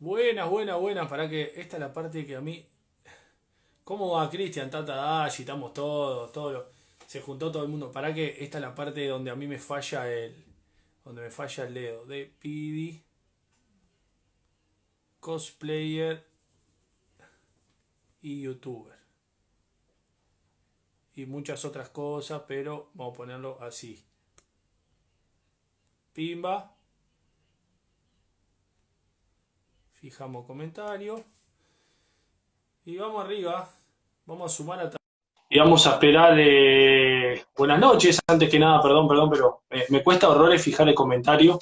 Buenas, buenas, buenas. Para que esta es la parte que a mí. ¿Cómo va Cristian, Tata, Dashi? Estamos todos. Se juntó todo el mundo. Para que esta es la parte donde a mí me falla donde me falla el dedo. De PD, cosplayer y youtuber. Y muchas otras cosas, pero vamos a ponerlo así. Pimba. Fijamos comentario. Y vamos arriba. Vamos a sumar a. Y vamos a esperar. Buenas noches, antes que nada, perdón, pero me cuesta horrores fijar el comentario.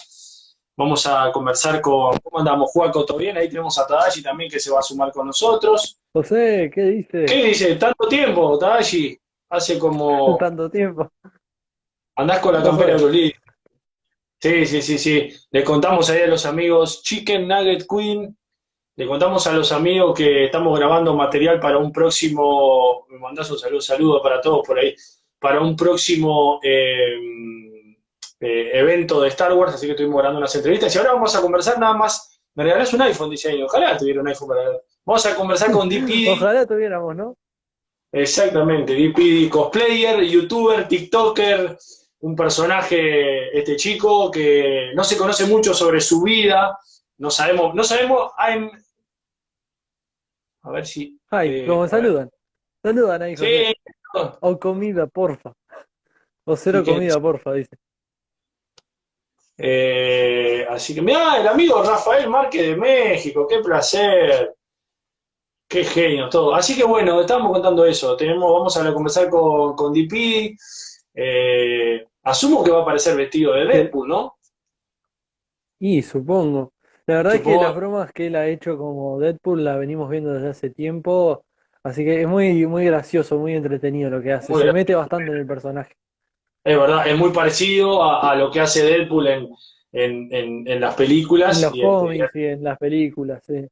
Vamos a conversar con. ¿Cómo andamos, Juaco? ¿Todo bien? Ahí tenemos a Tadashi también que se va a sumar con nosotros. José, ¿qué ¿Qué dice? dice? ¿Tanto tiempo, Tadashi? Hace como. Tanto tiempo. Andás con ¿Qué la campera pasó? de Oli. Sí, sí, sí, sí. Le contamos ahí a los amigos Chicken Nugget Queen. Le contamos a los amigos que estamos grabando material para un próximo. Me mandás un saludo para todos por ahí. Para un próximo evento de Star Wars, así que estuvimos grabando unas entrevistas. Y ahora vamos a conversar nada más. Me regalás un iPhone, dice ahí. Ojalá tuviera un iPhone para regalar. Vamos a conversar con DP. Ojalá tuviéramos, ¿no? Exactamente, DP cosplayer, youtuber, TikToker, un personaje, este chico que no se conoce mucho sobre su vida. No sabemos, a ver si. Ay, como A ver. saludan. Saludan ahí, José. Sí, O comida, porfa. O y cero que, comida, porfa, dice. así que, mirá, el amigo Rafael Márquez de México, qué placer, qué genio, todo. Así que bueno, estábamos contando eso. Vamos a conversar con DP. Asumo que va a aparecer vestido de Que- Deadpool, ¿no? Y supongo. La verdad es que las Supongo. bromas que él ha hecho como Deadpool la venimos viendo desde hace tiempo. Así que es muy, muy gracioso, muy entretenido lo que hace. Muy Se gra- mete bastante en el personaje. es verdad, es muy parecido a lo que hace Deadpool en las En películas los cómics y en las películas, sí.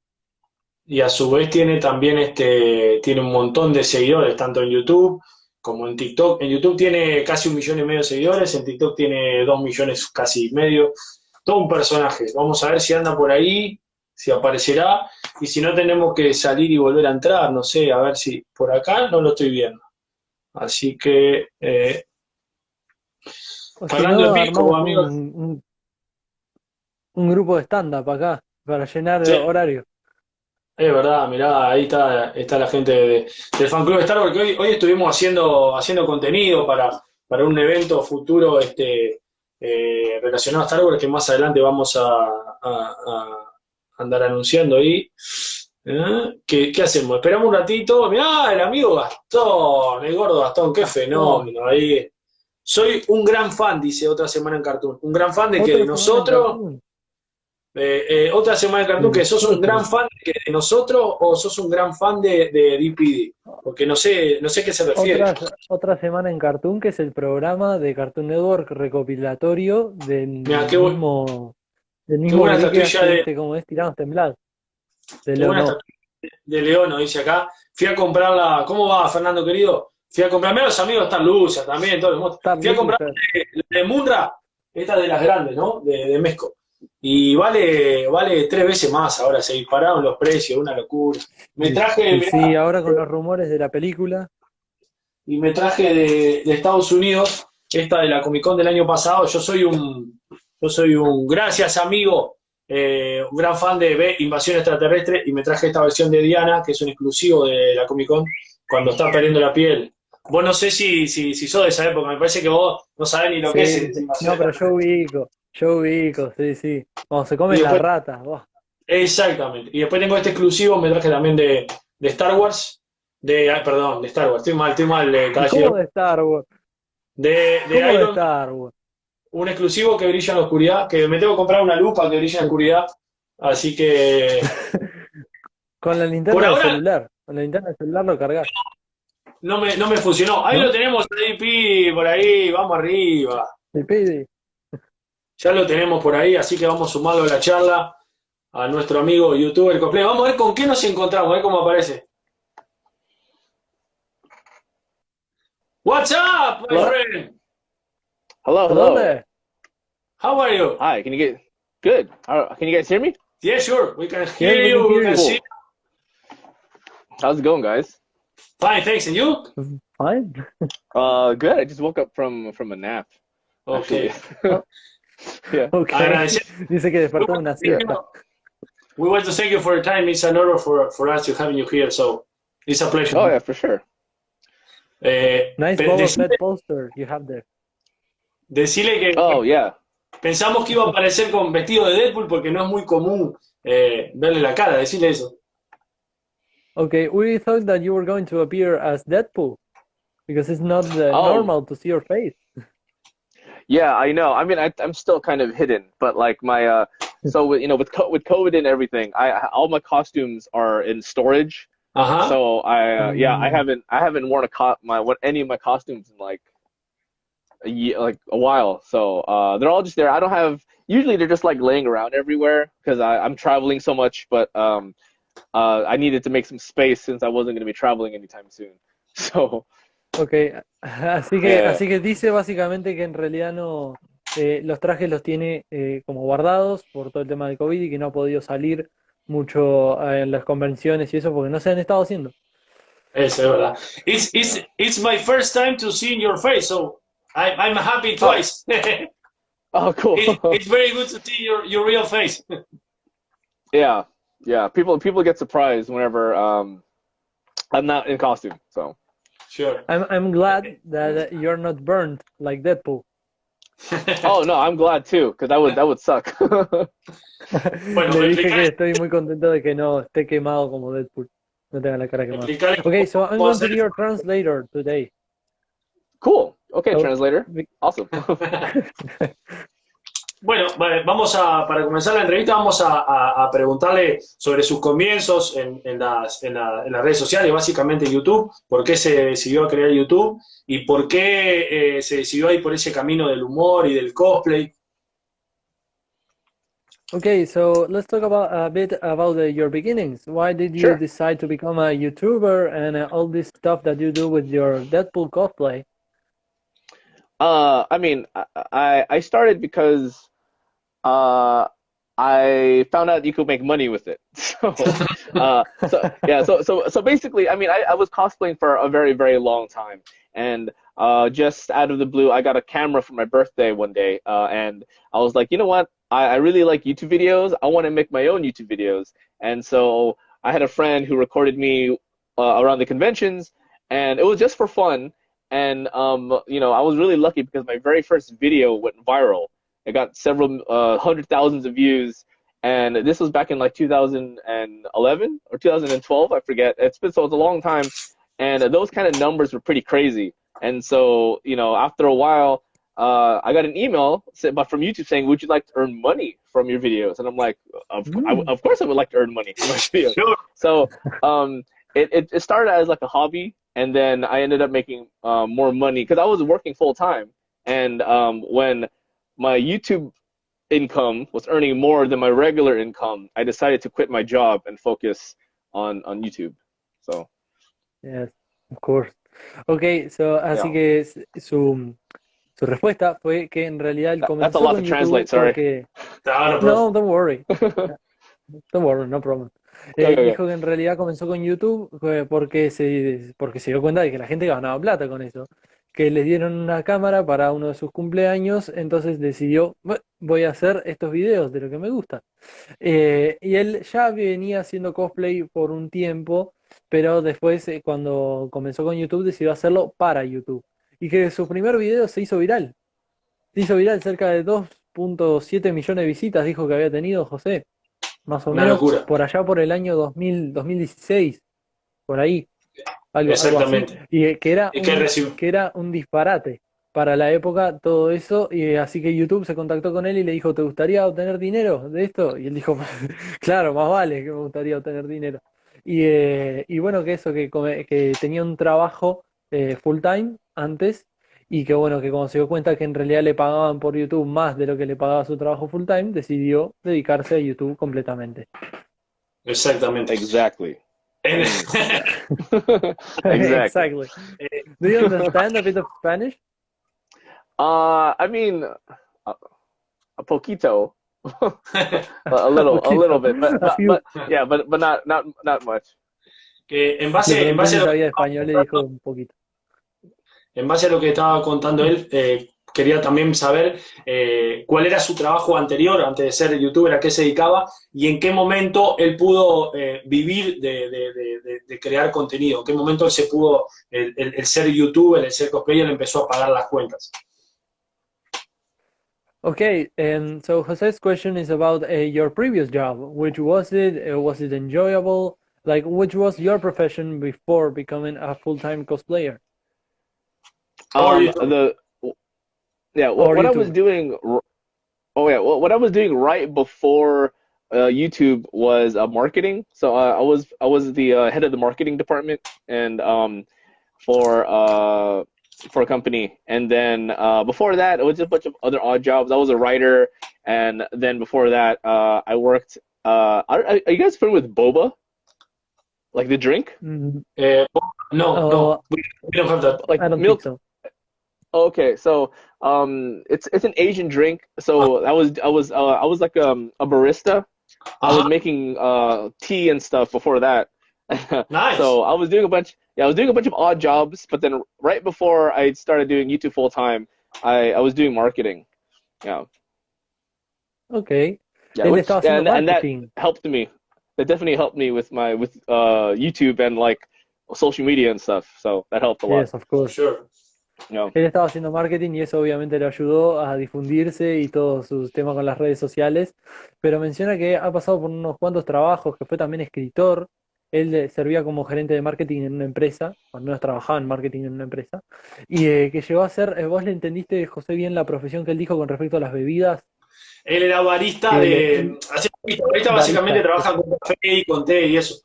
y a su vez tiene también tiene un montón de seguidores, tanto en YouTube como en TikTok. En YouTube tiene casi 1,5 millones de seguidores, en TikTok tiene 2 millones casi y medio. Todo un personaje. Vamos a ver si anda por ahí, si aparecerá, y si no tenemos que salir y volver a entrar, no sé, a ver si por acá no lo estoy viendo. Así que, O si Fernando de no, Pico, armamos amigo. un grupo de stand-up acá para llenar Sí, horario. es verdad, mirá, ahí está la gente del fan club de Star Wars, que hoy estuvimos haciendo contenido para un evento futuro relacionado a Star Wars que más adelante vamos a andar anunciando ahí. ¿Qué hacemos? Esperamos un ratito. Mirá, el amigo Gastón, el gordo Gastón, qué Gastón. fenómeno ahí. Soy un gran fan, dice otra semana en Cartoon. Un gran fan de que de Otra semana en nosotros. Cartoon Otra semana en de Cartoon, que sos un gran nosotros. fan de nosotros o sos un gran fan de DPD, porque no sé a qué se refiere. Otra semana en Cartoon, que es el programa de Cartoon Network recopilatorio Mira, del qué mismo buena guri que estatuilla hace, viste, como es Tiranos Temblados, de qué buena Leonó. estatuilla de León, dice acá. Fui a comprarla, ¿cómo va, Fernando querido? Fui a comprarme, los amigos están luces también, todos los monstruos. Star Fui a comprar Loser. la de Mundra, esta de las grandes, ¿no? De Mesco. Y vale 3 veces más ahora, se dispararon los precios, una locura. Me traje, Y sí, mirá, ahora con los rumores de la película. y me traje de Estados Unidos, esta de la Comic Con del año pasado. Gracias amigo, un gran fan de Invasión Extraterrestre, y me traje esta versión de Diana, que es un exclusivo de la Comic Con, cuando está perdiendo la piel. Vos no sé si sos de esa época, me parece que vos no sabés ni lo que Sí, es Invasión no, pero Extraterrestre. yo ubico, sí, sí. Cuando se Y comen las después, ratas, buah. exactamente, y después tengo este exclusivo, me traje también de Star Wars, perdón, de Star Wars, estoy mal, ¿Cómo caballero, de Star Wars? de ¿Cómo de Iron. Star Wars? Un exclusivo que brilla en la oscuridad, que me tengo que comprar una lupa que brilla en la oscuridad. Así que Con la por linterna del ahora celular. Con la linterna del celular lo cargas, no me funcionó. Ahí lo ¿no? tenemos, ahí, Pi, por ahí, vamos arriba. Se pide. Ya lo tenemos por ahí, así que vamos sumando a la charla a nuestro amigo youtuber cosplay. Vamos a ver con qué nos encontramos, a ver cómo aparece. What's up, my Hola, friend? ¿de Hello. dónde? How are you? Hi, can you guys hear me? Yeah, sure. We can Yes, hear we can you. We hear can you. see you. Cool. How's it going, guys? Fine, thanks. And you? Fine. Good. I just woke up from a nap, actually. Okay. Oh, Yeah. ok. Agradecer. Dice que We despertó de want una to thank Yeah. siesta. you. We want to thank you for your time. It's an honor for us to having you here. So it's a pleasure. Oh yeah, for sure. Nice Boba Fett poster you have there. Decirle que Oh yeah. pensamos que iba a aparecer con vestido de Deadpool porque no es muy común verle la cara. Decirle eso. Okay, we thought that you were going to appear as Deadpool because it's not Oh normal to see your face. yeah, I know. I mean, I'm still kind of hidden, but like my so with with COVID and everything, all my costumes are in storage. Ajá. So yeah, Mm, I haven't worn any of my costumes in like a year, like a while. So they're all just there. I don't have. Usually they're just like laying around everywhere because I'm traveling so much. But I needed to make some space since I wasn't going to be traveling anytime soon. So ok, así que, yeah. así que dice básicamente que en realidad no, los trajes los tiene como guardados por todo el tema del COVID y que no ha podido salir mucho en las convenciones y eso porque no se han estado haciendo. Eso es verdad. Yeah. It's my first time to see your face, so I'm happy Oh, twice. oh, cool. It's very good to see your real face. Yeah, yeah. People get surprised whenever I'm not in costume. So Sure. I'm glad that you're not burned like Deadpool. oh no, I'm glad too because that would suck. Bueno, Le dije que explicar, estoy muy contento de que no esté quemado como Deadpool. No tenga la cara quemada. explicar Okay, so I'm cómo going to hacer. be your translator today. Cool. Okay, So, translator. Awesome. Bueno, vale, para comenzar la entrevista, vamos a preguntarle sobre sus comienzos en las redes sociales, básicamente en YouTube, por qué se decidió a crear YouTube y por qué se decidió ir por ese camino del humor y del cosplay. okay, so let's talk about a bit about your beginnings. Why did you Sure. decide to become a YouTuber and all this stuff that you do with your Deadpool cosplay? I mean, I started because uh, I found out you could make money with it. So yeah, so basically, I mean, I was cosplaying for a very, very long time, and just out of the blue, I got a camera for my birthday one day, and I was like, you know what? I really like YouTube videos. I want to make my own YouTube videos, and so I had a friend who recorded me around the conventions, and it was just for fun. And I was really lucky because my very first video went viral. It got several hundred thousands of views, and this was back in like 2011 or 2012, I forget. It's a long time, and those kind of numbers were pretty crazy. And so, after a while, I got an email but from YouTube saying, "Would you like to earn money from your videos?" And I'm like, Mm. "Of course, I would like to earn money from my videos." Sure. So, it started as like a hobby, and then I ended up making more money because I was working full time, and when my YouTube income was earning more than my regular income, I decided to quit my job and focus on YouTube. So Yes, of course. Okay, so así yeah, que su respuesta fue que en realidad él that's a comenzó lot con to translate. YouTube Sorry. porque... Claro, profe. No, don't worry. Don't worry, no problem. Okay, okay. Dijo que en realidad comenzó con YouTube porque se dio cuenta de que la gente ganaba plata con eso. Que le dieron una cámara para uno de sus cumpleaños, entonces decidió, "Bueno, voy a hacer estos videos de lo que me gusta." Y él ya venía haciendo cosplay por un tiempo, pero después cuando comenzó con YouTube decidió hacerlo para YouTube. Y que su primer video se hizo viral. Se hizo viral, cerca de 2.7 millones de visitas, dijo que había tenido José, más o Una menos locura. por allá por el año 2016, por ahí, algo así, Exactamente. y ¿Y qué recibió? que era un disparate para la época todo eso, y así que YouTube se contactó con él y le dijo, ¿te gustaría obtener dinero de esto? Y él dijo, claro, más vale que me gustaría obtener dinero. Y bueno, que eso, que tenía un trabajo full time antes, y que bueno, que cuando se dio cuenta que en realidad le pagaban por YouTube más de lo que le pagaba su trabajo full time, decidió dedicarse a YouTube completamente. Exactamente. Exactly. En- Exactly. Exactly. Do you understand a bit of Spanish? I mean, a poquito. Un A little poquito, bit, a few. yeah, but not much. Le En pregunté base a si lo que sabía estaba español y dijo contando, un poquito. en base a lo que estaba contando él, quería también saber cuál era su trabajo anterior, antes de ser youtuber, a qué se dedicaba y en qué momento él pudo vivir de crear contenido, en qué momento él se pudo, el ser youtuber, el ser cosplayer, le empezó a pagar las cuentas. Okay, and so Jose's question is about your previous job. Which was it? Was it enjoyable? Like, which was your profession before becoming a full-time cosplayer Or The yeah, or what I was YouTuber? doing. Oh yeah, what I was doing right before YouTube was marketing. So I was the head of the marketing department and for a company. And then before that, it was just a bunch of other odd jobs. I was a writer, and then before that, I worked. Are you guys familiar with boba, like the drink, Mhm. uh, no, Oh, we don't have that. like I don't think milk? so. Okay, so it's an Asian drink. So I was like a barista. I was Ajá, making tea and stuff before that. nice. So I was doing a bunch of odd jobs, but then right before I started doing YouTube full time, I was doing marketing. Yeah. Okay. Yeah, Él which estaba haciendo and that marketing. helped me. That definitely helped me with my with YouTube and like social media and stuff. So that helped a lot. Yes, of For course. sure. You know. Él estaba haciendo marketing y eso obviamente le ayudó a difundirse y todos sus temas con las redes sociales, pero menciona que ha pasado por unos cuantos trabajos, que fue también escritor, él servía como gerente de marketing en una empresa, o al menos trabajaba en marketing en una empresa, y que llegó a ser, vos le entendiste, José, bien la profesión que él dijo con respecto a las bebidas, Él era barista que de. Hacía barista básicamente barista, trabaja con café y con té y eso.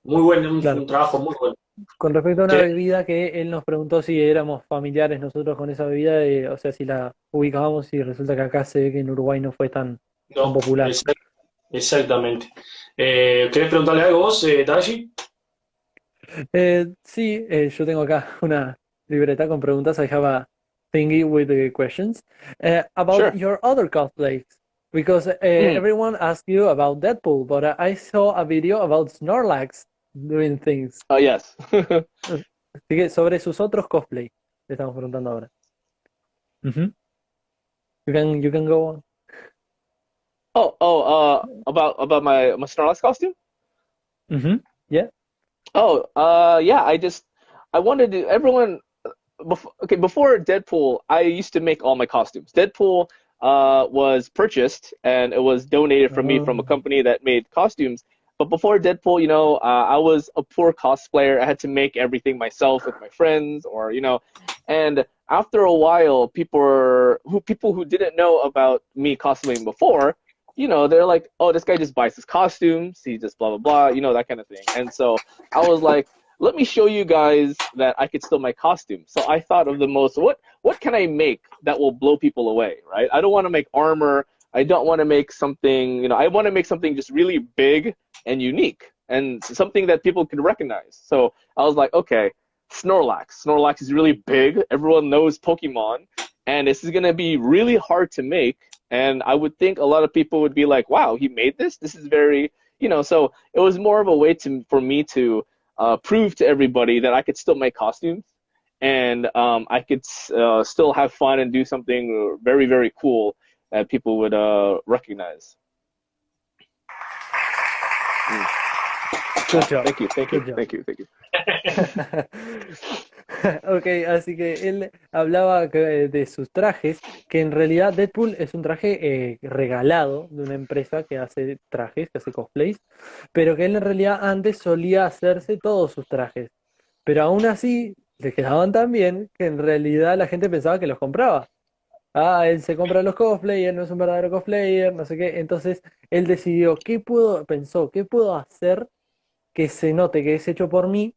Muy bueno, claro. un trabajo muy bueno. Con respecto a una Sí, bebida que él nos preguntó si éramos familiares nosotros con esa bebida, o sea, si la ubicábamos y resulta que acá se ve que en Uruguay no fue tan no, popular. exactamente. ¿Querés preguntarle algo vos, Tashi? Sí, yo tengo acá una libreta con preguntas. I have a thingy with the questions about Sure. your other cosplays. Because Mm. everyone asked you about Deadpool, but I saw a video about Snorlax doing things. Oh yes. Así que sobre sus otros cosplays, le estamos preguntando ahora. Ujú. You can go on. About my Snorlax costume. Ujú. Yeah. Yeah. I wanted to everyone before Deadpool, I used to make all my costumes. Deadpool was purchased and it was donated from me from a Oh. company that made costumes. But before Deadpool, I was a poor cosplayer. I had to make everything myself with my friends, or and after a while, people who didn't know about me cosplaying before, they're like, oh, this guy just buys his costumes. He just blah blah blah, that kind of thing. And so I was like, let me show you guys that I could still make costumes. So I thought of the most what can I make that will blow people away, right? I don't want to make armor. I don't want to make something, I want to make something just really big and unique and something that people can recognize. So I was like, okay, Snorlax. Snorlax is really big. Everyone knows Pokemon, and this is gonna be really hard to make. And I would think a lot of people would be like, wow, he made this. This is very, So it was more of a way for me to prove to everybody that I could still make costumes and I could still have fun and do something very, very cool that people would recognize. Mm. Good job. Thank you, thank you, Good job. thank you, thank you. Ok, así que él hablaba de sus trajes, que en realidad Deadpool es un traje regalado de una empresa que hace trajes, que hace cosplays, pero que él en realidad antes solía hacerse todos sus trajes, pero aún así le quedaban tan bien que en realidad la gente pensaba que los compraba. Ah, él se compra los cosplayers, no es un verdadero cosplayer, no sé qué. Entonces él decidió, pensó, ¿qué puedo hacer que se note que es hecho por mí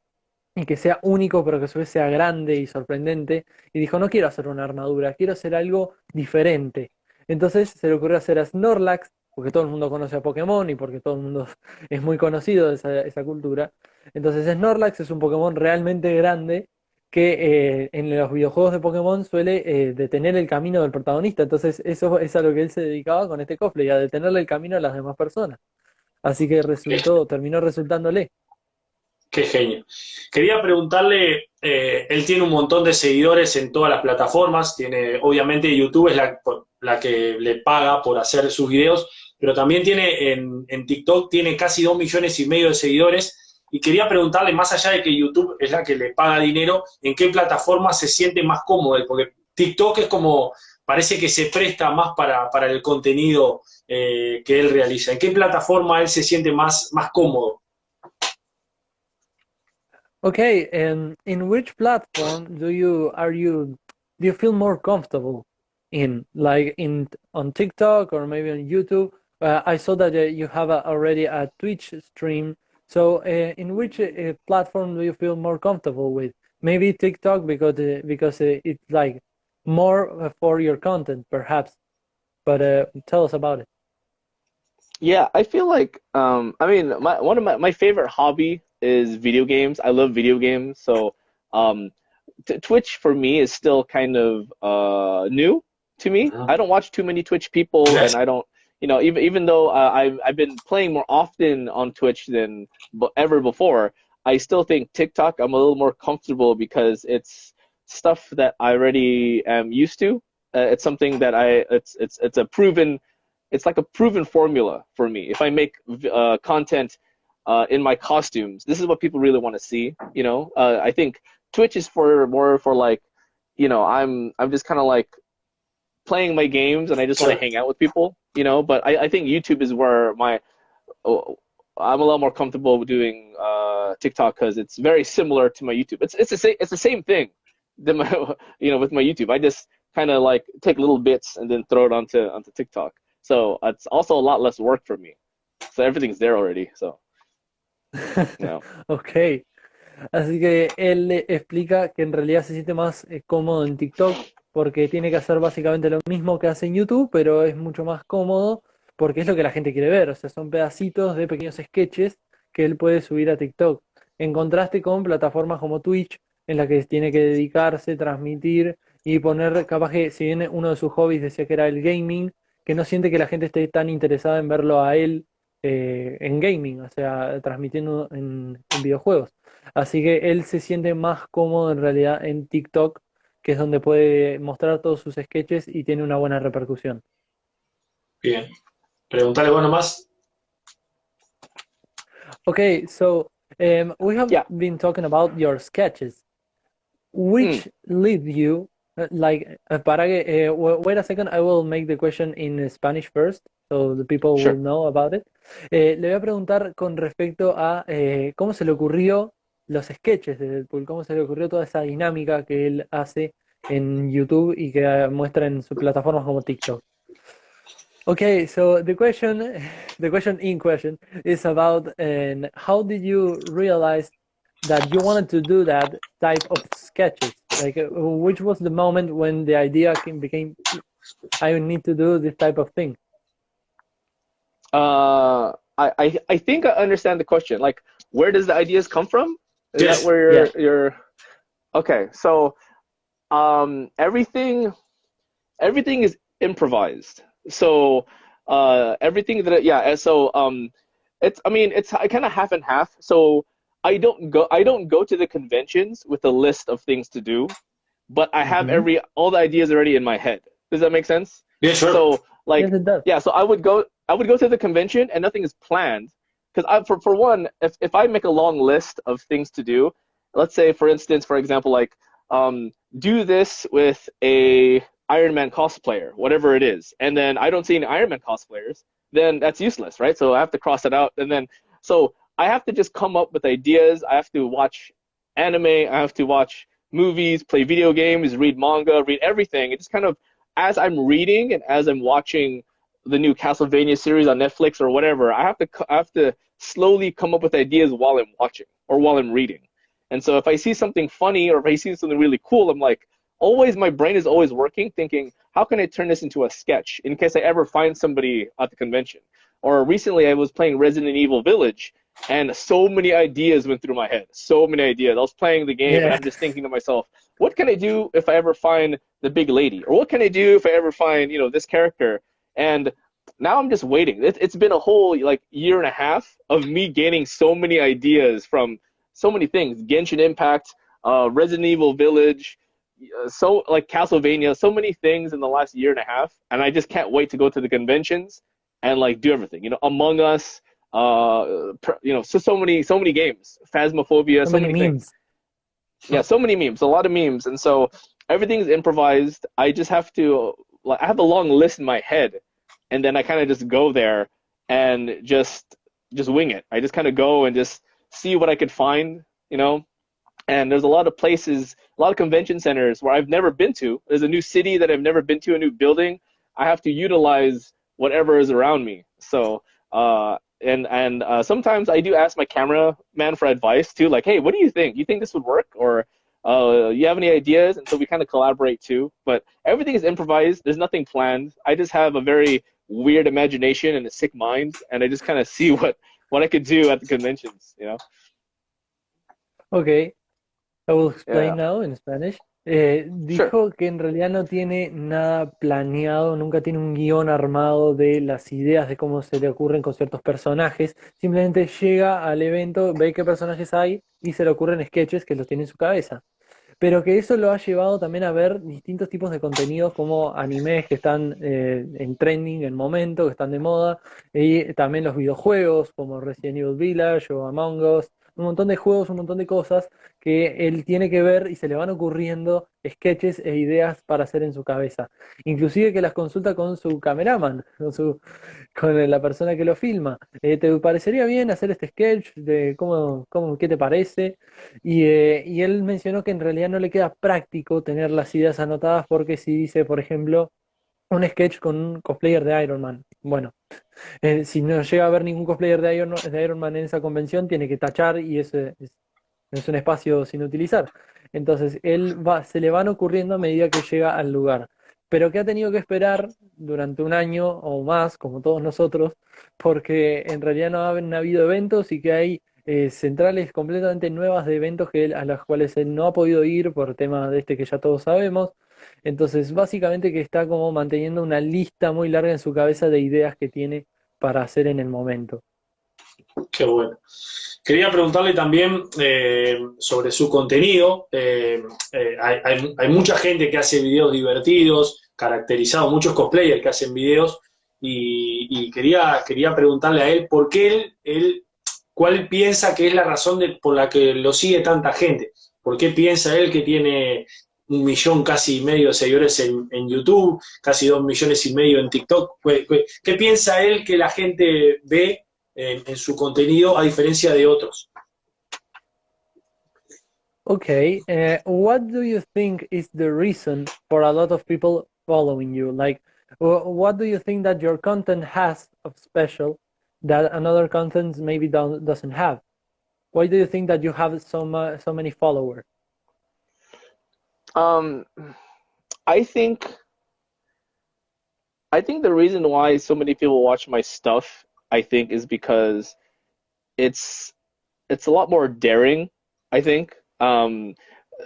y que sea único, pero que a su vez sea grande y sorprendente? Y dijo, no quiero hacer una armadura, quiero hacer algo diferente. Entonces se le ocurrió hacer a Snorlax, porque todo el mundo conoce a Pokémon y porque todo el mundo es muy conocido de esa cultura. Entonces Snorlax es un Pokémon realmente grande que en los videojuegos de Pokémon suele detener el camino del protagonista. Entonces eso es a lo que él se dedicaba con este cosplay, a detenerle el camino a las demás personas. Así que terminó resultándole. Qué genio. Quería preguntarle, él tiene un montón de seguidores en todas las plataformas, tiene, obviamente YouTube es la que le paga por hacer sus videos, pero también tiene en TikTok, tiene casi 2,5 millones de seguidores, y quería preguntarle, más allá de que YouTube es la que le paga dinero, ¿en qué plataforma se siente más cómodo él? Porque TikTok es como, parece que se presta más para el contenido que él realiza. ¿En qué plataforma él se siente más cómodo? Okay, and in which platform do you feel more comfortable in, like in on TikTok or maybe on YouTube? I saw that you have already a Twitch stream. So, in which platform do you feel more comfortable with? Maybe TikTok because it's like more for your content, perhaps. But tell us about it. Yeah, I feel like I mean one of my favorite hobby is video games. I love video games, so um t Twitch for me is still kind of new to me. I don't watch too many Twitch people, and Yes. I don't, even though I've been playing more often on Twitch than ever before, I still think TikTok I'm a little more comfortable because it's stuff that I already am used to. It's something that it's a proven, it's like a proven formula for me. If I make content in my costumes, this is what people really want to see. I think Twitch is for more for like, I'm just kind of like playing my games and I just want to hang out with people. But I think YouTube is where oh, I'm a lot more comfortable doing TikTok because it's very similar to my YouTube. It's the same thing than my, with my YouTube. I just kind of like take little bits and then throw it onto TikTok. So it's also a lot less work for me. So everything's there already. So, Ok. Así que él le explica que en realidad se siente más cómodo en TikTok porque tiene que hacer básicamente lo mismo que hace en YouTube, pero es mucho más cómodo porque es lo que la gente quiere ver. O sea, son pedacitos de pequeños sketches que él puede subir a TikTok. En contraste con plataformas como Twitch, en la que tiene que dedicarse, transmitir y poner, capaz que si bien uno de sus hobbies decía que era el gaming, que no siente que la gente esté tan interesada en verlo a él en gaming, o sea, transmitiendo en videojuegos. Así que él se siente más cómodo en realidad en TikTok, que es donde puede mostrar todos sus sketches y tiene una buena repercusión. Bien. Preguntarle, bueno, más. Okay, so we have yeah. been talking about your sketches. Mm, Which lead you, wait a second, I will make the question in Spanish first, so the people will sure. know about it. Le voy a preguntar con respecto a cómo se le ocurrió los sketches de Deadpool, cómo se le ocurrió toda esa dinámica que él hace en YouTube y que muestra en sus plataformas como TikTok. Okay, so the question in question is about how did you realize that you wanted to do that type of sketches? Like, which was the moment when the idea became, I need to do this type of thing? I think I understand the question. Like, where does the ideas come from? Is that Yes. where Yeah. you're okay? So, everything is improvised. So, everything that yeah. And so, it's I mean it's kind of half and half. So I don't go to the conventions with a list of things to do, but I have Mhm. all the ideas already in my head. Does that make sense? Bien, sure. So Yes, like, it does. yeah, so I would go to the convention and nothing is planned because for one, if I make a long list of things to do, let's say for instance, for example, like do this with a Iron Man cosplayer, whatever it is, and then I don't see any Iron Man cosplayers, then that's useless, right? So I have to cross it out, and then so I have to just come up with ideas. I have to watch anime. I have to watch movies, play video games, read manga, read everything. It just kind of, as I'm reading and as I'm watching the new Castlevania series on Netflix or whatever, I have to slowly come up with ideas while I'm watching or while I'm reading. And so if I see something funny or if I see something really cool, I'm like, always my brain is always working, thinking, how can I turn this into a sketch in case I ever find somebody at the convention? Or recently I was playing Resident Evil Village, and so many ideas went through my head. So many ideas. I was playing the game, and Yeah. I'm just thinking to myself, what can I do if I ever find the big lady? Or what can I do if I ever find, this character? And now I'm just waiting. It's been a whole like year and a half of me gaining so many ideas from so many things. Genshin Impact, Resident Evil Village, so like Castlevania, so many things in the last year and a half, and I just can't wait to go to the conventions and like do everything. Among Us, so many games, Phasmophobia, So so many many things. memes. Yeah, so many memes, a lot of memes, and so everything's improvised. I just have to like I have a long list in my head, and then I kind of just go there and just wing it. I just kind of go and just see what I could find. And there's a lot of places, a lot of convention centers where I've never been to. There's a new city that I've never been to, a new building. I have to utilize whatever is around me. So, and sometimes I do ask my cameraman for advice too, like, hey, what do you think? You think this would work? Or you have any ideas? And so we kind of collaborate too. But everything is improvised. There's nothing planned. I just have a very weird imagination and a sick mind, and I just kind of see what I could do at the conventions. Ok, I will explain Yeah, now in Spanish. sure. Dijo que en realidad no tiene nada planeado, nunca tiene un guión armado de las ideas de cómo se le ocurren con ciertos personajes. Simplemente llega al evento, ve qué personajes hay y se le ocurren sketches que los tiene en su cabeza. Pero que eso lo ha llevado también a ver distintos tipos de contenidos como animes que están en trending en el momento, que están de moda, y también los videojuegos como Resident Evil Village o Among Us, un montón de juegos, un montón de cosas que él tiene que ver y se le van ocurriendo sketches e ideas para hacer en su cabeza. Inclusive que las consulta con su cameraman, con la persona que lo filma. ¿Te parecería bien hacer este sketch? ¿Qué te parece? Y él mencionó que en realidad no le queda práctico tener las ideas anotadas porque si dice, por ejemplo, un sketch con un cosplayer de Iron Man. Bueno, si no llega a haber ningún cosplayer de Iron Man en esa convención, tiene que tachar y es un espacio sin utilizar. Entonces, se le van ocurriendo a medida que llega al lugar. Pero que ha tenido que esperar durante un año o más, como todos nosotros, porque en realidad no han habido eventos y que hay centrales completamente nuevas de eventos a las cuales él no ha podido ir por tema de este que ya todos sabemos. Entonces, básicamente que está como manteniendo una lista muy larga en su cabeza de ideas que tiene para hacer en el momento. Qué bueno. Quería preguntarle también sobre su contenido. Hay mucha gente que hace videos divertidos, caracterizados, muchos cosplayers que hacen videos, y quería preguntarle a él por qué cuál piensa que es la razón por la que lo sigue tanta gente. ¿Por qué piensa él que tiene 1 millón casi y medio de seguidores en YouTube, casi 2,5 millones en TikTok? ¿Qué piensa él que la gente ve en su contenido a diferencia de otros? Okay, what do you think is the reason for a lot of people following you? Like, what do you think that your content has of special that another content maybe doesn't have? Why do you think that you have so many followers? Um, I think I think the reason why so many people watch my stuff, I think, is because it's it's a lot more daring, I think.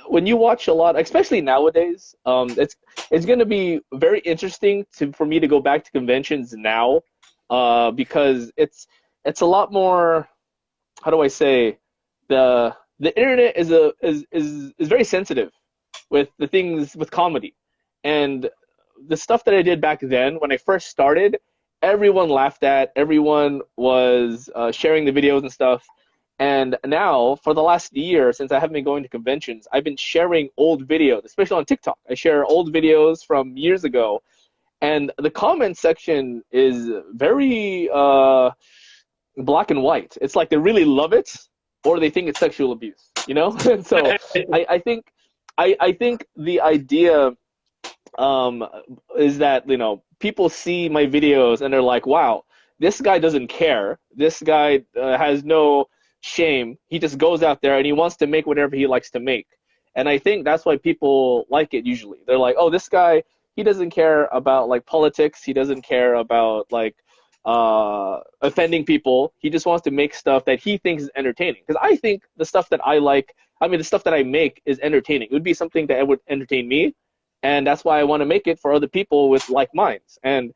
When you watch a lot, especially nowadays, it's going to be very interesting for me to go back to conventions now, because it's a lot more. How do I say? The internet is very sensitive with the things with comedy, and the stuff that I did back then when I first started, everyone laughed at, everyone was sharing the videos and stuff. And now, for the last year, since I haven't been going to conventions, I've been sharing old videos, especially on TikTok. I share old videos from years ago, and the comment section is very black and white. It's like they really love it, or they think it's sexual abuse, you know? And so I think the idea um, is that people see my videos and they're like, wow, this guy doesn't care. This guy has no shame. He just goes out there and he wants to make whatever he likes to make. And I think that's why people like it usually. They're like, oh, this guy, he doesn't care about like politics. He doesn't care about like offending people. He just wants to make stuff that he thinks is entertaining. Because I think the stuff that I like, I mean, the stuff that I make is entertaining. It would be something that would entertain me, and that's why I want to make it for other people with like minds. And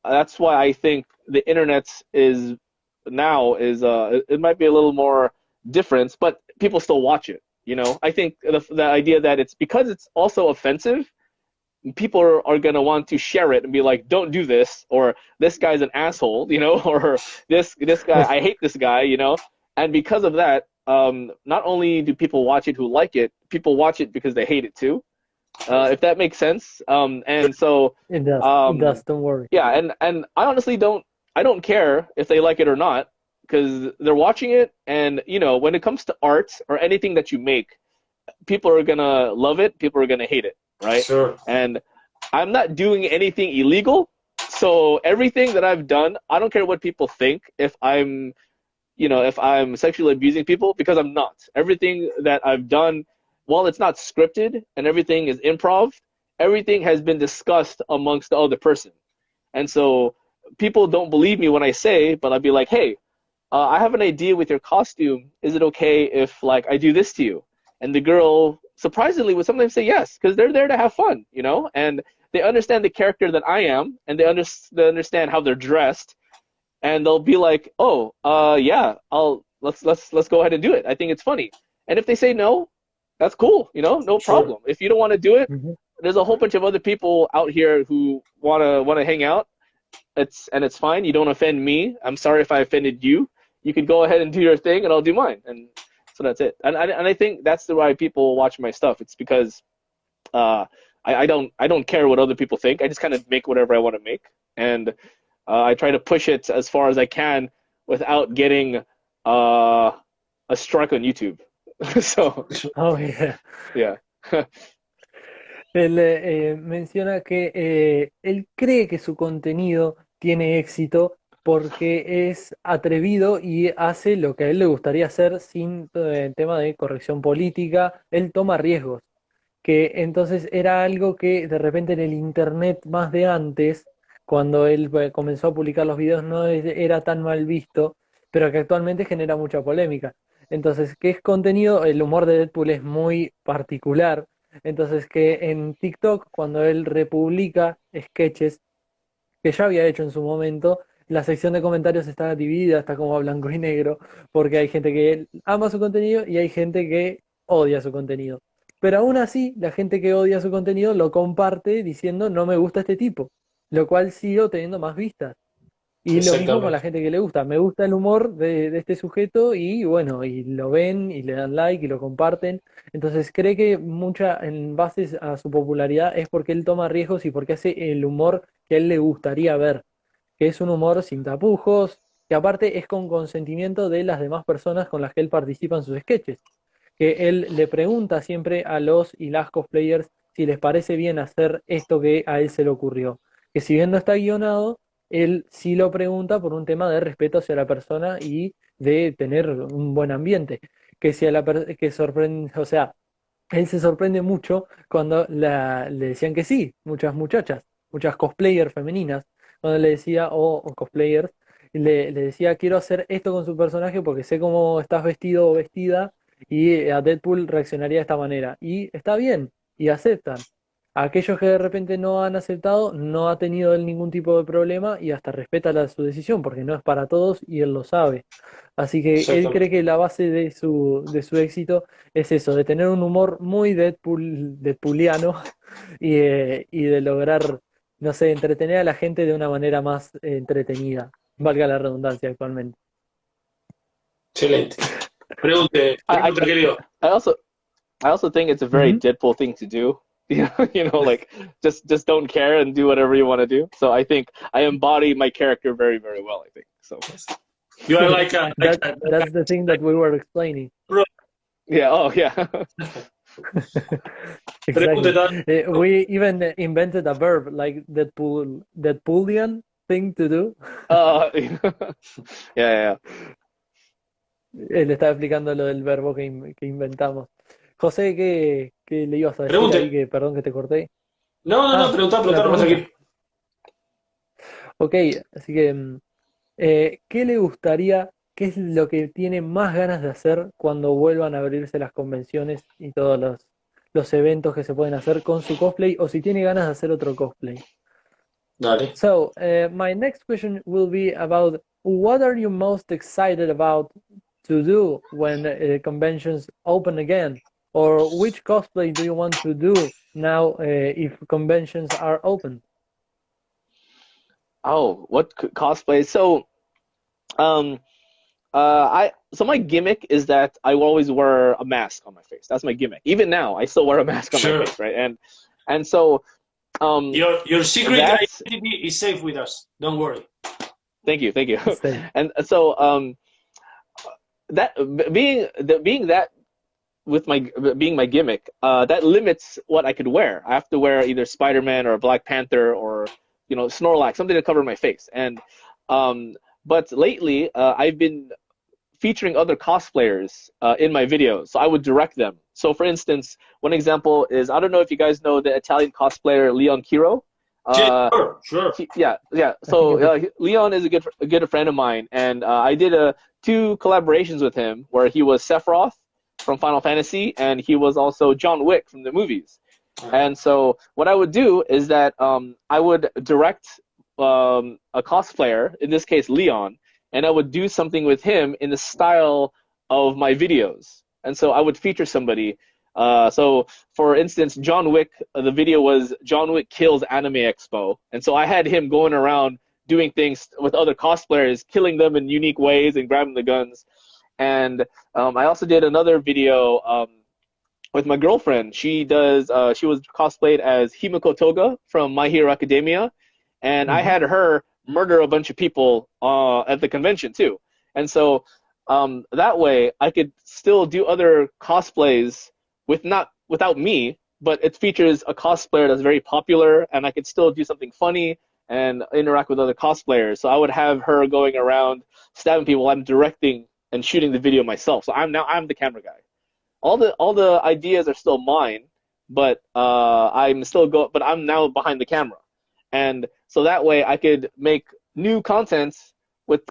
that's why I think the internet is now is it might be a little more different, but people still watch it. You know, I think the idea that it's because it's also offensive, people are gonna want to share it and be like, "Don't do this," or "This guy's an asshole," you know, or "This guy, I hate this guy," you know. And because of that, not only do people watch it who like it, people watch it because they hate it too. If that makes sense. And so, It does. It um, does. Don't worry. yeah, and I honestly don't care if they like it or not because they're watching it. And you know, when it comes to art or anything that you make, people are gonna love it, people are gonna hate it, right? Sure. And I'm not doing anything illegal, so everything that I've done, I don't care what people think. If I'm sexually abusing people, because I'm not. Everything that I've done, while it's not scripted and everything is improv, everything has been discussed amongst the other person. And so people don't believe me when I say, but I'd be like, hey, I have an idea with your costume. Is it okay if like I do this to you? And the girl surprisingly would sometimes say yes, because they're there to have fun, you know, and they understand the character that I am, and they understand how they're dressed, and they'll be like, oh, yeah, let's go ahead and do it. I think it's funny. And if they say no, that's cool, you know, no Sure. problem. If you don't want to do it, Mhm. there's a whole bunch of other people out here who wanna hang out. It's fine. You don't offend me. I'm sorry if I offended you. You could go ahead and do your thing, and I'll do mine. And so that's it. And I think that's the why people watch my stuff. It's because uh, I don't care what other people think. I just kind of make whatever I want to make, and I try to push it as far as I can without getting a strike on YouTube. So Oh, yeah. yeah. Él menciona que él cree que su contenido tiene éxito porque es atrevido y hace lo que a él le gustaría hacer sin tema de corrección política. Él toma riesgos, que entonces era algo que de repente en el internet más de antes, cuando él comenzó a publicar los videos, no era tan mal visto, pero que actualmente genera mucha polémica. Entonces, ¿qué es contenido? El humor de Deadpool es muy particular. Entonces, que en TikTok, cuando él republica sketches que ya había hecho en su momento, la sección de comentarios está dividida, está como a blanco y negro, porque hay gente que ama su contenido y hay gente que odia su contenido. Pero aún así, la gente que odia su contenido lo comparte diciendo no me gusta este tipo, lo cual sigue teniendo más vistas. Y lo mismo con la Exactamente. gente que le gusta. Me gusta el humor de este sujeto y bueno, y lo ven y le dan like y lo comparten. Entonces cree que mucha en base a su popularidad es porque él toma riesgos y porque hace el humor que a él le gustaría ver, que es un humor sin tapujos, que aparte es con consentimiento de las demás personas con las que él participa en sus sketches. Que él le pregunta siempre a los y las cosplayers si les parece bien hacer esto que a él se le ocurrió. Que si bien no está guionado, él sí lo pregunta por un tema de respeto hacia la persona y de tener un buen ambiente. Que si a que sorprende, o sea, él se sorprende mucho cuando le decían que sí, muchas muchachas, muchas cosplayers femeninas, cuando le decía, o cosplayers, le decía, quiero hacer esto con su personaje porque sé cómo estás vestido o vestida y a Deadpool reaccionaría de esta manera. Y está bien, y aceptan. Aquellos que de repente no han aceptado, no ha tenido él ningún tipo de problema y hasta respeta su decisión porque no es para todos y él lo sabe. Así que él cree Exactamente. que la base de su éxito es eso, de tener un humor muy Deadpooliano y de lograr, no sé, entretener a la gente de una manera más entretenida, valga la redundancia actualmente. Excelente. I, Pregunta, querido. I also I also think it's a very Ujú. Deadpool thing to do. Like just don't care and do whatever you want to do. So I think I embody my character very, very well, I think. So You are like That's the thing that we were explaining. yeah, oh yeah. pregunta Exactly. We even invented a verb like Deadpoolian thing to do. Yeah, yeah. Él estaba explicando lo del verbo que inventamos. José, ¿qué le ibas a decir ahí? pregunte. Que perdón que te corté. No, Ah, preguntar, una más pregunta. aquí. Ok, así que, ¿qué le gustaría, qué es lo que tiene más ganas de hacer cuando vuelvan a abrirse las convenciones y todos los eventos que se pueden hacer con su cosplay o si tiene ganas de hacer otro cosplay? Dale. So, my next question will be about what are you most excited about to do when conventions open again? Or which cosplay do you want to do now if conventions are open? Oh, what cosplay? Um, so my gimmick is that I will always wear a mask on my face. That's my gimmick. Even now, I still wear a mask on my Sure. face, right? And so um, Your secret that's identity is safe with us. Don't worry. thank you. Stay. And so that being that with my being my gimmick, that limits what I could wear. I have to wear either Spider-Man or Black Panther or Snorlax, something to cover my face. And um, but lately, I've been featuring other cosplayers in my videos, so I would direct them. So, for instance, one example is I don't know if you guys know the Italian cosplayer Leon Kiro. Yeah, Uh, sure, sure. yeah. I think So of it. Leon is a good friend of mine, and I did two collaborations with him where he was Sephiroth from Final Fantasy, and he was also John Wick from the movies. Uh-huh. And so what I would do is that I would direct a cosplayer, in this case Leon, and I would do something with him in the style of my videos. And so I would feature somebody. So, for instance, John Wick, the video was John Wick Kills Anime Expo. And so I had him going around doing things with other cosplayers, killing them in unique ways and grabbing the guns. And I also did another video with my girlfriend. She was cosplayed as Himiko Toga from My Hero Academia, and I Mhm. had her murder a bunch of people at the convention too. And so that way I could still do other cosplays without me, but it features a cosplayer that's very popular, and I could still do something funny and interact with other cosplayers. So I would have her going around stabbing people. I'm directing and shooting the video myself. So I'm the camera guy. All the ideas are still mine, but I'm now behind the camera, and so that way I could make new content with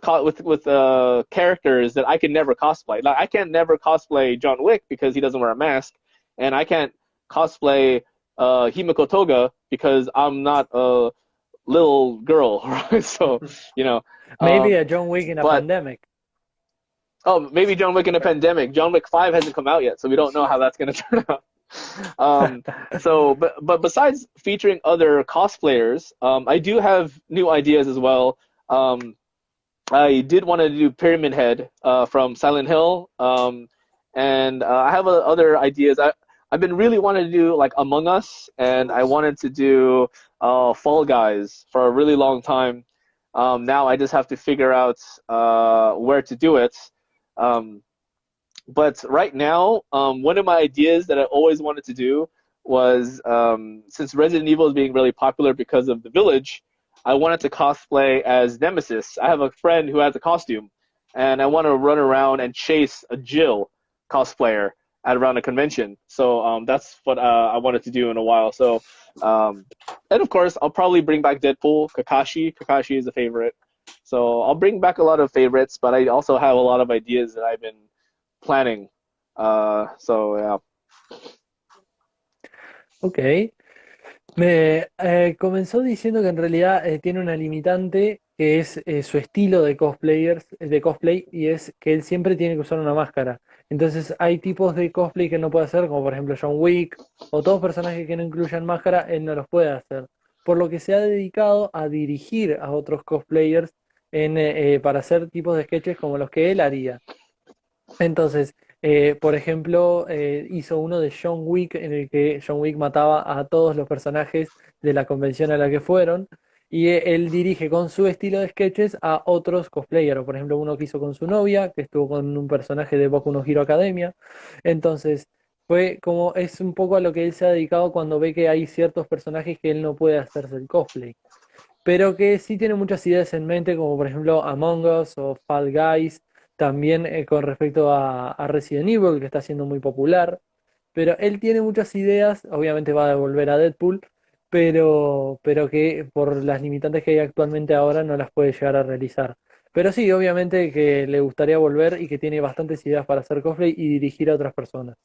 characters that I can never cosplay. Like I can't never cosplay John Wick because he doesn't wear a mask, and I can't cosplay Himiko Toga because I'm not a little girl, right? So you know, Maybe um, a John Wick in a but pandemic. oh, maybe John Wick in a pandemic. John Wick 5 hasn't come out yet, so we don't know how that's going to turn out. Um, but besides featuring other cosplayers, I do have new ideas as well. I did want to do Pyramid Head from Silent Hill, and I have other ideas. I've been really wanting to do like Among Us, and I wanted to do Fall Guys for a really long time. Now I just have to figure out where to do it. Um, but right now, one of my ideas that I always wanted to do was since Resident Evil is being really popular because of the Village, I wanted to cosplay as Nemesis. I have a friend who has a costume, and I want to run around and chase a Jill cosplayer at around a convention. So that's what I wanted to do in a while. So, um, and of course, I'll probably bring back Deadpool, Kakashi. Kakashi is a favorite. So I'll bring back a lot of favorites, but I also have a lot of ideas that I've been planning. So yeah. Ok. Comenzó diciendo que en realidad tiene una limitante que es su estilo de cosplayers, de cosplay, y es que él siempre tiene que usar una máscara. Entonces hay tipos de cosplay que no puede hacer, como por ejemplo John Wick, o todos personajes que no incluyan máscara, él no los puede hacer. Por lo que se ha dedicado a dirigir a otros cosplayers para hacer tipos de sketches como los que él haría. Entonces, por ejemplo, hizo uno de John Wick en el que John Wick mataba a todos los personajes de la convención a la que fueron y él dirige con su estilo de sketches a otros cosplayers, por ejemplo, uno que hizo con su novia, que estuvo con un personaje de Boku no Hero Academia. Entonces, fue como es un poco a lo que él se ha dedicado cuando ve que hay ciertos personajes que él no puede hacerse el cosplay, pero que sí tiene muchas ideas en mente, como por ejemplo Among Us o Fall Guys, también con respecto a Resident Evil, que está siendo muy popular, pero él tiene muchas ideas, obviamente va a devolver a Deadpool, pero que por las limitantes que hay actualmente ahora no las puede llegar a realizar. Pero sí, obviamente que le gustaría volver y que tiene bastantes ideas para hacer cosplay y dirigir a otras personas.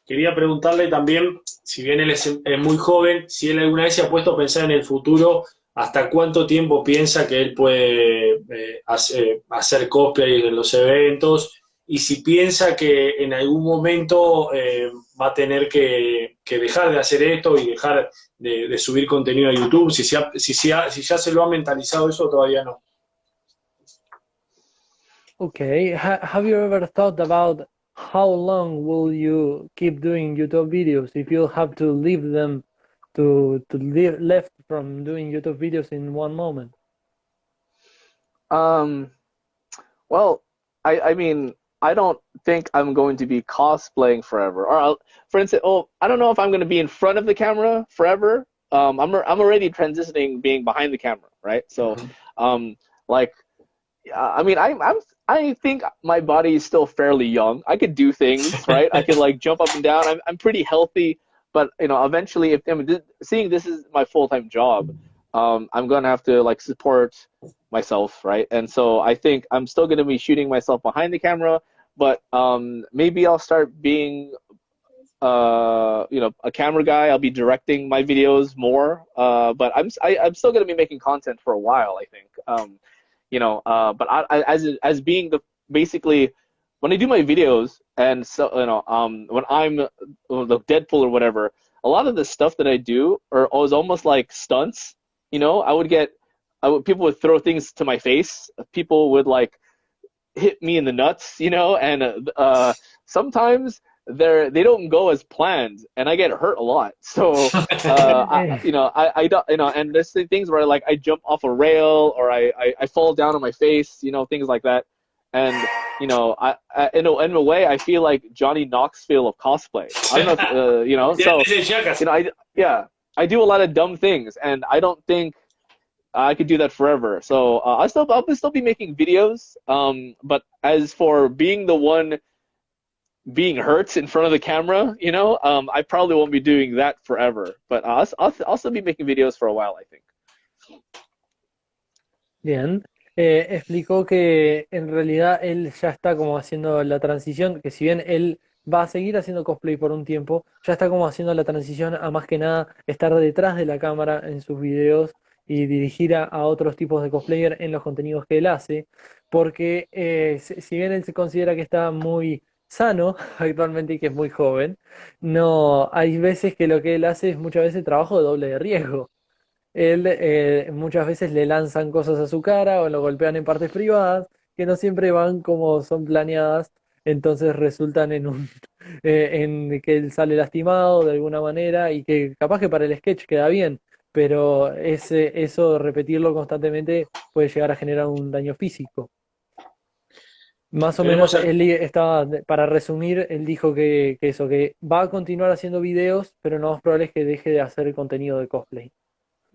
Quería preguntarle también, si bien él es muy joven, si él alguna vez se ha puesto a pensar en el futuro, hasta cuánto tiempo piensa que él puede hacer cosplay en los eventos, y si piensa que en algún momento va a tener que dejar de hacer esto y dejar de subir contenido a YouTube, si ya se lo ha mentalizado eso, todavía no. Okay, have you ever thought about how long will you keep doing YouTube videos if you'll have to leave them to leave left from doing YouTube videos in one moment? Um, well, I mean, I don't think I'm going to be cosplaying forever. For instance, oh, I don't know if I'm going to be in front of the camera forever. I'm already transitioning being behind the camera, right? So, Ujú. um, like, I mean, I think my body is still fairly young. I could do things, right? I could like jump up and down. I'm pretty healthy, but you know, eventually, if I mean, seeing this is my full-time job, I'm gonna have to like support myself, right? And so I think I'm still gonna be shooting myself behind the camera, but maybe I'll start being you know, a camera guy. I'll be directing my videos more, but I'm still gonna be making content for a while, I think. You know, but as being the basically when I do my videos and so you know when I'm the Deadpool or whatever, a lot of the stuff that I do are is almost like stunts. You know, people would throw things to my face. People would like hit me in the nuts, you know, and sometimes they don't go as planned, and I get hurt a lot. So Eh, I don't you know, and there's things where like I jump off a rail or I fall down on my face, you know, things like that, and you know in a way I feel like Johnny Knoxville of cosplay. I don't know if you know, Ya, so ya, ya you casi. know I do a lot of dumb things, and I don't think I could do that forever. So I'll still be making videos. But as for being the one being hurt in front of the camera, you know, I probably won't be doing that forever. But I'll still be making videos for a while, I think. Bien, explicó que en realidad él ya está como haciendo la transición, que si bien él va a seguir haciendo cosplay por un tiempo, ya está como haciendo la transición a más que nada estar detrás de la cámara en sus videos y dirigir a otros tipos de cosplayer en los contenidos que él hace, porque si bien él se considera que está muy sano actualmente y que es muy joven, no, hay veces que lo que él hace es muchas veces trabajo de doble de riesgo. Él muchas veces le lanzan cosas a su cara o lo golpean en partes privadas que no siempre van como son planeadas, entonces resultan en en que él sale lastimado de alguna manera y que capaz que para el sketch queda bien, pero eso repetirlo constantemente puede llegar a generar un daño físico. Más o menos Tenemos acá. él estaba, para resumir, él dijo que eso, que va a continuar haciendo videos, pero lo más probable es que deje de hacer contenido de cosplay.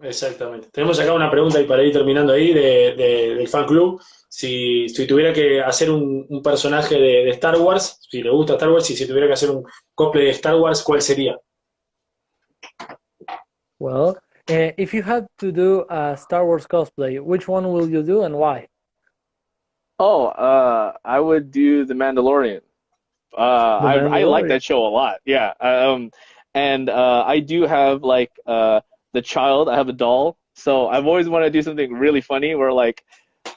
Exactamente. Tenemos acá una pregunta y para ir terminando ahí del fan club. Si tuviera que hacer un personaje de Star Wars, si le gusta Star Wars, y si tuviera que hacer un cosplay de Star Wars, ¿cuál sería? Well, if you had to do a Star Wars cosplay, which one will you do and why? Oh, I would do The Mandalorian. The I like Mandalorian. that show a lot. Yeah. And I do have like the child. I have a doll. So I've always wanted to do something really funny where like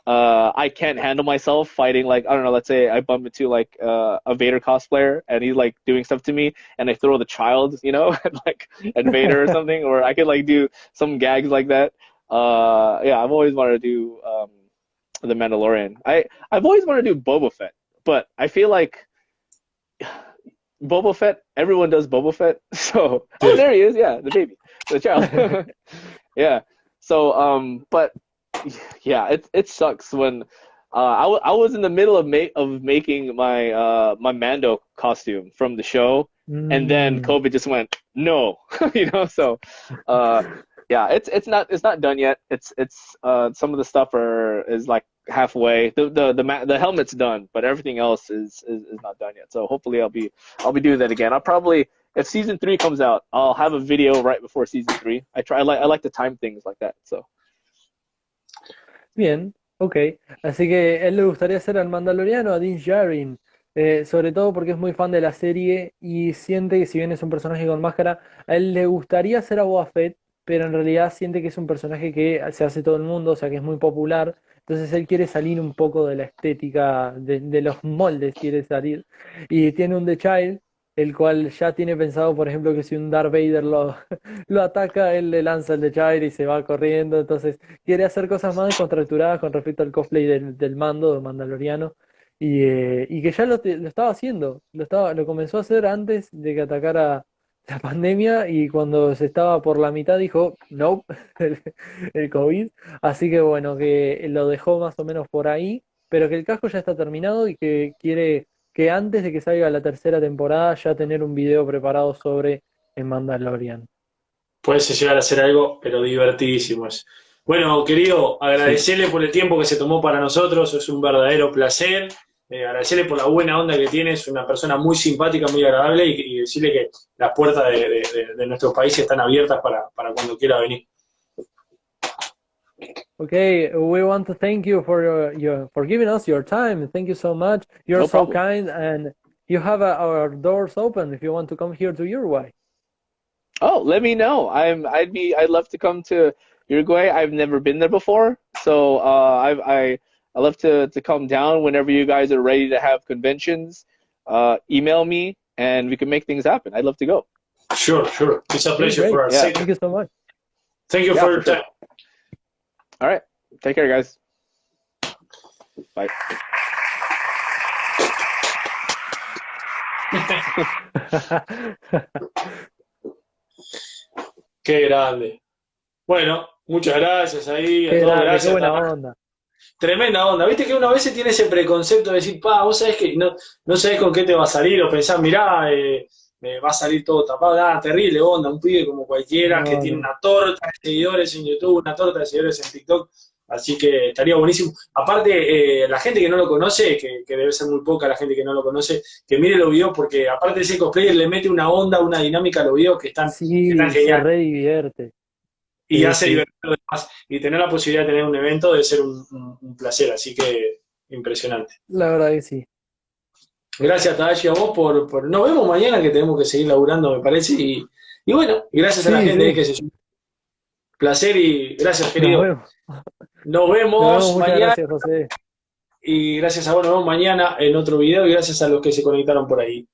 I can't handle myself fighting like I don't know. Let's say I bump into like a Vader cosplayer and he's like doing stuff to me, and I throw the child, you know, at like at Vader or something, or I could like do some gags like that. Yeah, I've always wanted to do the Mandalorian. I've always wanted to do Boba Fett, but I feel like Boba Fett, everyone does Boba Fett. So, oh, Sí. there he is. Yeah, the baby, the child. Yeah. So, but yeah, it sucks when I was in the middle of making my my Mando costume from the show, and then Mm. COVID just went no, you know. So, uh, yeah, it's not done yet. It's some of the stuff is like halfway. The helmet's done, but everything else is not done yet. So hopefully I'll be doing that again. I'll probably if season 3 comes out, I'll have a video right before season 3. I like to time things like that. So Bien, ok. Así que a él le gustaría ser al Mandaloriano, a Din Djarin, sobre todo porque es muy fan de la serie y siente que si bien es un personaje con máscara, a él le gustaría ser a Boba Fett, pero en realidad siente que es un personaje que se hace todo el mundo, o sea que es muy popular. Entonces él quiere salir un poco de la estética, de los moldes quiere salir. Y tiene un The Child, el cual ya tiene pensado, por ejemplo, que si un Darth Vader lo ataca, él le lanza el The Child y se va corriendo. Entonces quiere hacer cosas más descontracturadas con respecto al cosplay del mando, del Mandaloriano, y que ya lo estaba haciendo, lo comenzó a hacer antes de que atacara la pandemia y cuando se estaba por la mitad dijo, no, el COVID, así que bueno, que lo dejó más o menos por ahí, pero que el casco ya está terminado y que quiere que antes de que salga la tercera temporada ya tener un video preparado sobre el Mandalorian. Puede llegar a ser algo, pero divertidísimo es. Bueno, querido, Sí. agradecerle por el tiempo que se tomó para nosotros, es un verdadero placer. Agradecerle por la buena onda que tiene, es una persona muy simpática, muy agradable, y decirle que las puertas de nuestro país están abiertas para cuando quiera venir. Okay, we want to thank you for for giving us your time. Thank you so much. You're no so problem. kind, and you have our doors open if you want to come here to Uruguay. Oh, let me know. I'd love to come to Uruguay. I've never been there before, so I love to come down whenever you guys are ready to have conventions. Email me and we can make things happen. I'd love to go. Sure, sure. It's a Okay, pleasure great. for us. Yeah, Thank you so much. Thank you yeah, for for your sure. time. All right, take care, guys. Bye. Qué grande. Bueno, muchas gracias ahí a Qué todos, grande, qué gracias. buena onda. Tremenda onda. Viste que uno a veces tiene ese preconcepto de decir, pa, vos sabés que no sabés con qué te va a salir, o pensás, mirá, me va a salir todo tapado. Nada, terrible onda. Un pibe como cualquiera que No, tiene no. una torta de seguidores en YouTube, una torta de seguidores en TikTok. Así que estaría buenísimo. Aparte, la gente que no lo conoce, que debe ser muy poca la gente que no lo conoce, que mire los videos, porque aparte de ese cosplayer le mete una onda, una dinámica a los videos que están Sí, se geniales. re divierte. Y Sí, hace sí. divertido además. Y tener la posibilidad de tener un evento debe ser un placer, así que impresionante. La verdad que sí. Gracias, Tadashi, a vos por... Nos vemos mañana que tenemos que seguir laburando, me parece. Y bueno, y gracias a la Sí, gente sí. que se sumó. Placer y gracias, Nos querido. vemos. Nos Nos vemos. vemos Muchas mañana gracias, José. y gracias a vos nos vemos mañana en otro video y gracias a los que se conectaron por ahí.